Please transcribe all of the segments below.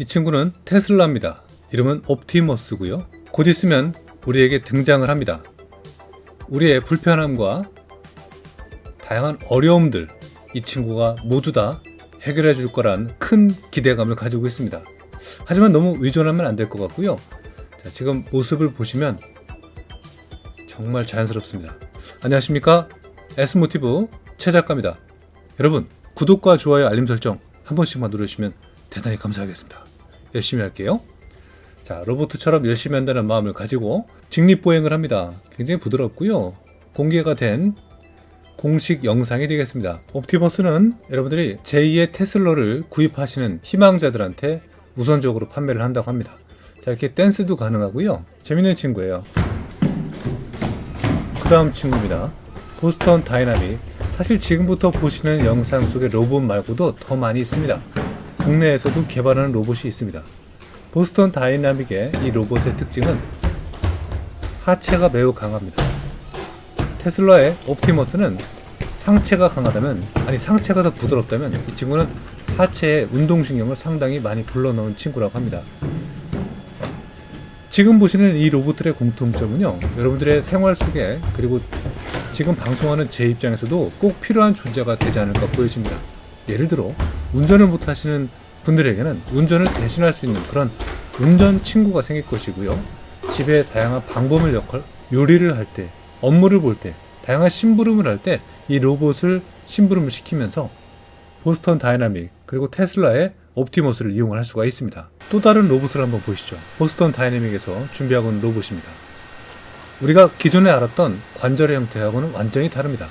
이 친구는 테슬라입니다. 이름은 옵티머스고요. 곧 있으면 우리에게 등장을 합니다. 우리의 불편함과 다양한 어려움들, 이 친구가 모두 다 해결해 줄 거란 큰 기대감을 가지고 있습니다. 하지만 너무 의존하면 안 될 것 같고요. 자, 지금 모습을 보시면 정말 자연스럽습니다. 안녕하십니까? S모티브 최 작가입니다. 여러분, 구독과 좋아요, 알림 설정 한 번씩만 누르시면 대단히 감사하겠습니다. 열심히 할게요. 자, 로봇처럼 열심히 한다는 마음을 가지고 직립보행을 합니다. 굉장히 부드럽고요. 공개가 된 공식 영상이 되겠습니다. 옵티머스는 여러분들이 제2의 테슬라를 구입하시는 희망자들한테 우선적으로 판매를 한다고 합니다. 자, 이렇게 댄스도 가능하고요. 재밌는 친구예요. 그 다음 친구입니다. 보스턴 다이나믹. 사실 지금부터 보시는 영상 속의 로봇 말고도 더 많이 있습니다. 국내에서도 개발하는 로봇이 있습니다. 보스턴 다이나믹의 이 로봇의 특징은 하체가 매우 강합니다. 테슬라의 옵티머스는 상체가 강하다면, 상체가 더 부드럽다면 이 친구는 하체의 운동신경을 상당히 많이 불러넣은 친구라고 합니다. 지금 보시는 이 로봇들의 공통점은요, 여러분들의 생활 속에, 그리고 지금 방송하는 제 입장에서도 꼭 필요한 존재가 되지 않을까 보여집니다. 예를 들어 운전을 못하시는 분들에게는 운전을 대신할 수 있는 그런 운전 친구가 생길 것이고요. 집에 다양한 방범을 역할, 요리를 할 때, 업무를 볼 때, 다양한 심부름을 할 때 이 로봇을 심부름을 시키면서 보스턴 다이나믹 그리고 테슬라의 옵티머스를 이용을 할 수가 있습니다. 또 다른 로봇을 한번 보시죠. 보스턴 다이나믹에서 준비하고 있는 로봇입니다. 우리가 기존에 알았던 관절의 형태하고는 완전히 다릅니다.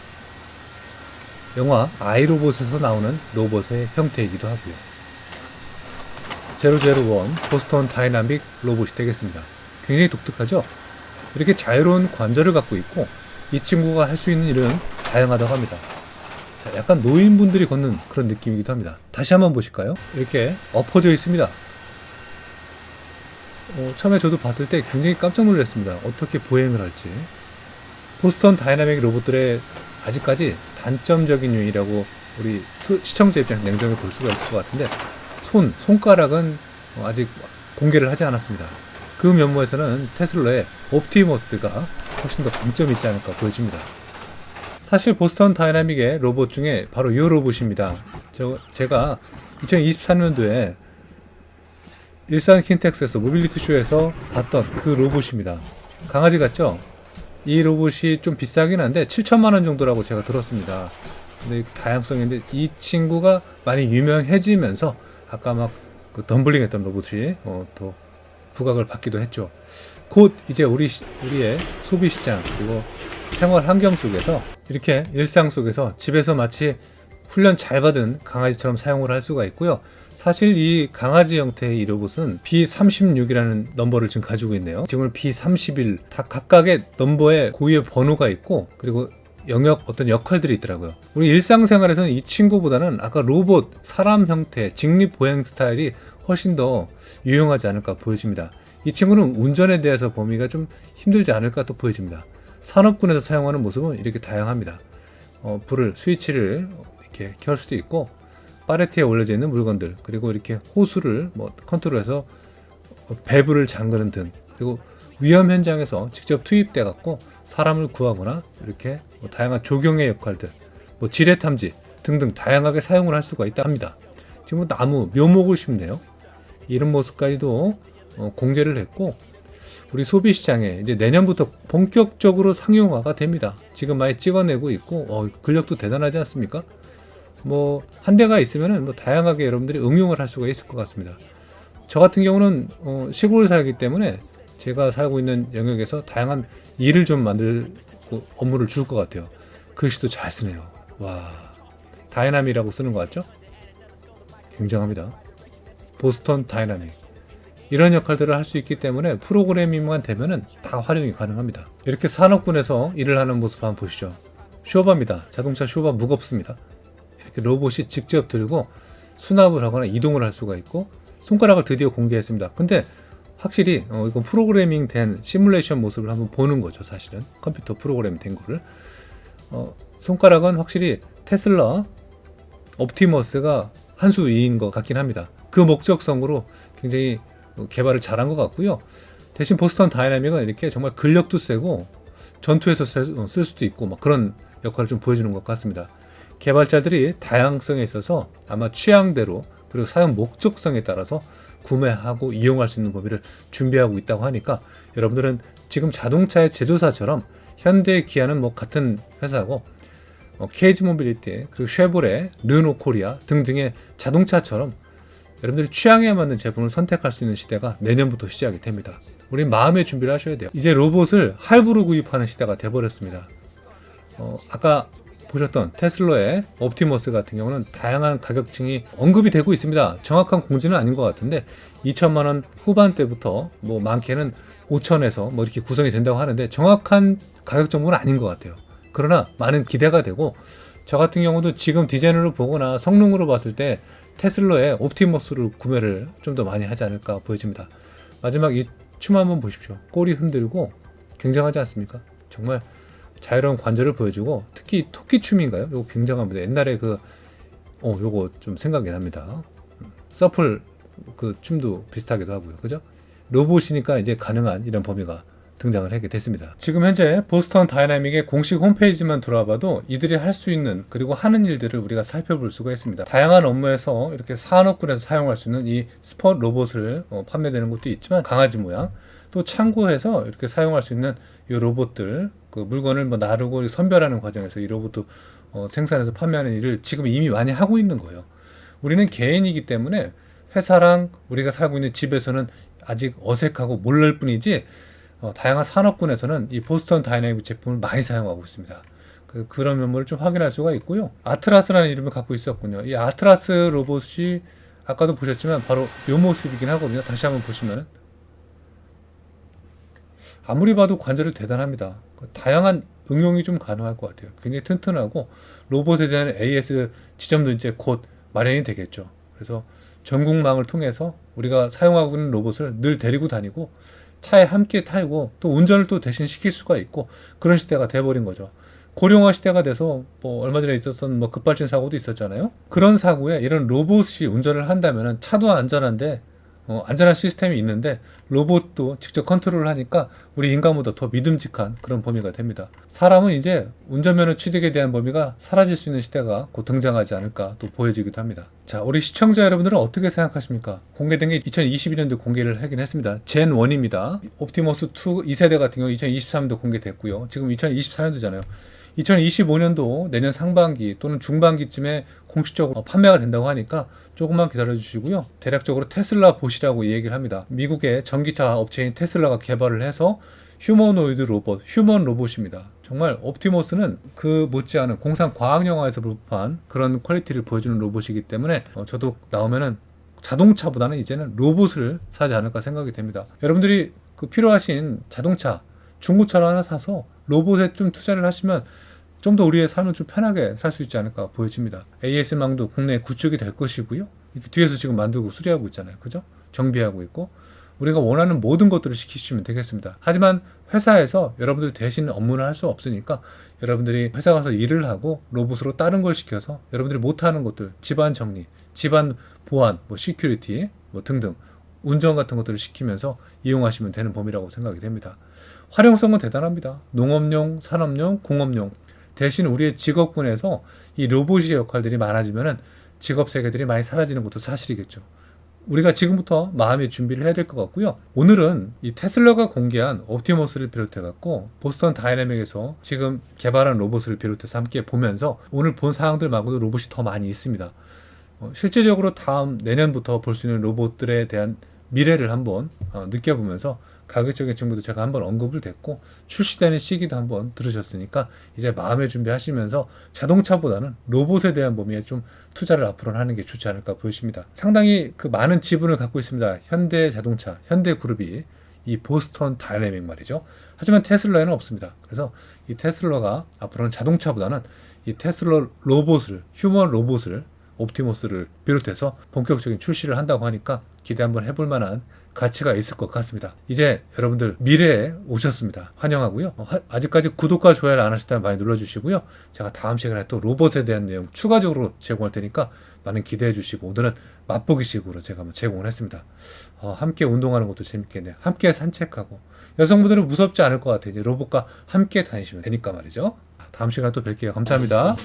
영화 아이로봇에서 나오는 로봇의 형태이기도 하고요. 001 보스턴 다이나믹 로봇이 되겠습니다. 굉장히 독특하죠? 이렇게 자유로운 관절을 갖고 있고 이 친구가 할 수 있는 일은 다양하다고 합니다. 자, 약간 노인분들이 걷는 그런 느낌이기도 합니다. 다시 한번 보실까요? 이렇게 엎어져 있습니다. 처음에 저도 봤을 때 굉장히 깜짝 놀랐습니다. 어떻게 보행을 할지. 보스턴 다이나믹 로봇들의 아직까지 단점적인 요인이라고 우리 시청자 입장에서 냉정히 볼 수가 있을 것 같은데, 손가락은 아직 공개를 하지 않았습니다. 그 면모에서는 테슬라의 옵티머스가 훨씬 더 강점이 있지 않을까 보여집니다. 사실 보스턴 다이나믹의 로봇 중에 바로 이 로봇입니다. 제가 2023년도에 일산 킨텍스에서 모빌리티 쇼에서 봤던 그 로봇입니다. 강아지 같죠? 이 로봇이 좀 비싸긴 한데 7천만 원 정도라고 제가 들었습니다. 근데 다양성인데 이 친구가 많이 유명해지면서 아까 막 그 덤블링 했던 로봇이 또 부각을 받기도 했죠. 곧 이제 우리의 소비 시장 그리고 생활 환경 속에서 이렇게 일상 속에서 집에서 마치 훈련 잘 받은 강아지처럼 사용을 할 수가 있고요. 사실 이 강아지 형태의 이 로봇은 B36이라는 넘버를 지금 가지고 있네요. 지금 B31 다 각각의 넘버에 고유의 번호가 있고, 그리고 어떤 역할들이 있더라고요. 우리 일상생활에서는 이 친구보다는 아까 로봇, 사람 형태, 직립 보행 스타일이 훨씬 더 유용하지 않을까 보여집니다. 이 친구는 운전에 대해서 범위가 좀 힘들지 않을까 또 보여집니다. 산업군에서 사용하는 모습은 이렇게 다양합니다. 스위치를 이렇게 켤 수도 있고, 파레트에 올려져 있는 물건들, 그리고 이렇게 호수를 컨트롤해서 밸브를 잠그는 등, 그리고 위험 현장에서 직접 투입돼 갖고 사람을 구하거나 이렇게 다양한 조경의 역할들, 지뢰 탐지 등등 다양하게 사용을 할 수가 있다 합니다. 지금 나무 묘목을 심네요. 이런 모습까지도 공개를 했고, 우리 소비 시장에 이제 내년부터 본격적으로 상용화가 됩니다. 지금 많이 찍어내고 있고, 근력도 대단하지 않습니까? 한 대가 있으면은 다양하게 여러분들이 응용을 할 수가 있을 것 같습니다. 저 같은 경우는 시골에 살기 때문에 제가 살고 있는 영역에서 다양한 일을 좀 만들고 업무를 줄 것 같아요. 글씨도 잘 쓰네요. 와, 다이나믹이라고 쓰는 것 같죠? 굉장합니다. 보스턴 다이나믹. 이런 역할들을 할 수 있기 때문에 프로그래밍만 되면은 다 활용이 가능합니다. 이렇게 산업군에서 일을 하는 모습 한번 보시죠. 쇼바입니다. 자동차 쇼바 무겁습니다. 이렇게 로봇이 직접 들고 수납을 하거나 이동을 할 수가 있고, 손가락을 드디어 공개했습니다. 근데 확실히 이건 프로그래밍 된 시뮬레이션 모습을 한번 보는 거죠. 사실은 컴퓨터 프로그램 된 거를. 손가락은 확실히 테슬라 옵티머스가 한 수 위인 것 같긴 합니다. 그 목적성으로 굉장히 개발을 잘한 것 같고요. 대신 보스턴 다이나믹은 이렇게 정말 근력도 세고 전투에서 쓸 수도 있고 막 그런 역할을 좀 보여주는 것 같습니다. 개발자들이 다양성에 있어서 아마 취향대로 그리고 사용 목적성에 따라서 구매하고 이용할 수 있는 범위를 준비하고 있다고 하니까 여러분들은 지금 자동차의 제조사처럼 현대, 기아는 뭐 같은 회사고 KG 모빌리티 그리고 쉐보레, 르노 코리아 등등의 자동차처럼 여러분들이 취향에 맞는 제품을 선택할 수 있는 시대가 내년부터 시작이 됩니다. 우린 마음의 준비를 하셔야 돼요. 이제 로봇을 할부로 구입하는 시대가 돼버렸습니다. 아까 보셨던 테슬라의 옵티머스 같은 경우는 다양한 가격층이 언급이 되고 있습니다. 정확한 공지는 아닌 것 같은데 2천만 원 후반대부터 뭐 많게는 5천에서 뭐 이렇게 구성이 된다고 하는데 정확한 가격 정보는 아닌 것 같아요. 그러나 많은 기대가 되고 저 같은 경우도 지금 디자인으로 보거나 성능으로 봤을 때 테슬라의 옵티머스를 구매를 좀 더 많이 하지 않을까 보여집니다. 마지막 이 춤 한번 보십시오. 꼬리 흔들고 굉장하지 않습니까? 정말 자유로운 관절을 보여주고 특히 토끼 춤인가요? 이거 굉장합니다. 옛날에 요거 좀 생각이 납니다. 서플 그 춤도 비슷하기도 하고요. 그죠? 로봇이니까 이제 가능한 이런 범위가 등장을 하게 됐습니다. 지금 현재 보스턴 다이나믹의 공식 홈페이지만 들어와봐도 이들이 할 수 있는 그리고 하는 일들을 우리가 살펴볼 수가 있습니다. 다양한 업무에서 이렇게 산업군에서 사용할 수 있는 이 스폿 로봇을 판매되는 것도 있지만 강아지 모양 또 창고에서 이렇게 사용할 수 있는 이 로봇들 그 물건을 뭐 나르고 선별하는 과정에서 이 로봇도 생산해서 판매하는 일을 지금 이미 많이 하고 있는 거예요. 우리는 개인이기 때문에 회사랑 우리가 살고 있는 집에서는 아직 어색하고 모를 뿐이지 다양한 산업군에서는 이 보스턴 다이나믹 제품을 많이 사용하고 있습니다. 그런 면모를 좀 확인할 수가 있고요. 아트라스라는 이름을 갖고 있었군요. 이 아트라스 로봇이 아까도 보셨지만 바로 이 모습이긴 하거든요. 다시 한번 보시면은 아무리 봐도 관절이 대단합니다. 다양한 응용이 좀 가능할 것 같아요. 굉장히 튼튼하고 로봇에 대한 AS 지점도 이제 곧 마련이 되겠죠. 그래서 전국망을 통해서 우리가 사용하고 있는 로봇을 늘 데리고 다니고 차에 함께 타고 또 운전을 또 대신 시킬 수가 있고 그런 시대가 돼버린 거죠. 고령화 시대가 돼서 뭐 얼마 전에 있었던 뭐 급발진 사고도 있었잖아요. 그런 사고에 이런 로봇이 운전을 한다면은 차도 안전한데 안전한 시스템이 있는데 로봇도 직접 컨트롤을 하니까 우리 인간보다 더 믿음직한 그런 범위가 됩니다. 사람은 이제 운전면허 취득에 대한 범위가 사라질 수 있는 시대가 곧 등장하지 않을까 또 보여지기도 합니다. 자, 우리 시청자 여러분들은 어떻게 생각하십니까? 공개된 게 2022년도 공개를 하긴 했습니다. 젠 1입니다. 옵티머스 2 2세대 같은 경우 2023년도 공개됐고요. 지금 2024년도잖아요. 2025년도 내년 상반기 또는 중반기쯤에 공식적으로 판매가 된다고 하니까 조금만 기다려 주시고요. 대략적으로 테슬라 봇이라고 얘기를 합니다. 미국의 전기차 업체인 테슬라가 개발을 해서 휴머노이드 로봇, 휴먼 로봇입니다. 정말 옵티머스는 그 못지않은 공상 과학 영화에서 불법한 그런 퀄리티를 보여주는 로봇이기 때문에 저도 나오면은 자동차보다는 이제는 로봇을 사지 않을까 생각이 됩니다. 여러분들이 그 필요하신 자동차, 중고차를 하나 사서 로봇에 좀 투자를 하시면 좀 더 우리의 삶을 좀 편하게 살 수 있지 않을까 보여집니다. AS망도 국내에 구축이 될 것이고요. 이렇게 뒤에서 지금 만들고 수리하고 있잖아요. 그죠? 정비하고 있고 우리가 원하는 모든 것들을 시키시면 되겠습니다. 하지만 회사에서 여러분들 대신 업무를 할 수 없으니까 여러분들이 회사 가서 일을 하고 로봇으로 다른 걸 시켜서 여러분들이 못하는 것들, 집안 정리, 집안 보안, 뭐 시큐리티 뭐 등등 운전 같은 것들을 시키면서 이용하시면 되는 범위라고 생각이 됩니다. 활용성은 대단합니다. 농업용, 산업용, 공업용 대신 우리의 직업군에서 이 로봇의 역할들이 많아지면은 직업 세계들이 많이 사라지는 것도 사실이겠죠. 우리가 지금부터 마음의 준비를 해야 될 것 같고요. 오늘은 이 테슬라가 공개한 옵티머스를 비롯해 갖고 보스턴 다이내믹에서 지금 개발한 로봇을 비롯해서 함께 보면서 오늘 본 사항들 말고도 로봇이 더 많이 있습니다. 실제적으로 다음 내년부터 볼 수 있는 로봇들에 대한 미래를 한번 느껴보면서 가격적인 정보도 제가 한번 언급을 됐고 출시되는 시기도 한번 들으셨으니까 이제 마음의 준비하시면서 자동차보다는 로봇에 대한 범위에 좀 투자를 앞으로는 하는 게 좋지 않을까 보여집니다. 상당히 그 많은 지분을 갖고 있습니다. 현대자동차, 현대그룹이 이 보스턴 다이내믹 말이죠. 하지만 테슬라에는 없습니다. 그래서 이 테슬라가 앞으로는 자동차보다는 이 테슬라 로봇을, 휴먼 로봇을 옵티머스를 비롯해서 본격적인 출시를 한다고 하니까 기대 한번 해볼 만한 가치가 있을 것 같습니다. 이제 여러분들 미래에 오셨습니다. 환영하고요. 아직까지 구독과 좋아요를 안 하셨다면 많이 눌러주시고요. 제가 다음 시간에 또 로봇에 대한 내용 추가적으로 제공할 테니까 많은 기대해 주시고, 오늘은 맛보기식으로 제가 한번 제공을 했습니다. 함께 운동하는 것도 재밌겠네요. 함께 산책하고, 여성분들은 무섭지 않을 것 같아요. 이제 로봇과 함께 다니시면 되니까 말이죠. 다음 시간에 또 뵐게요. 감사합니다.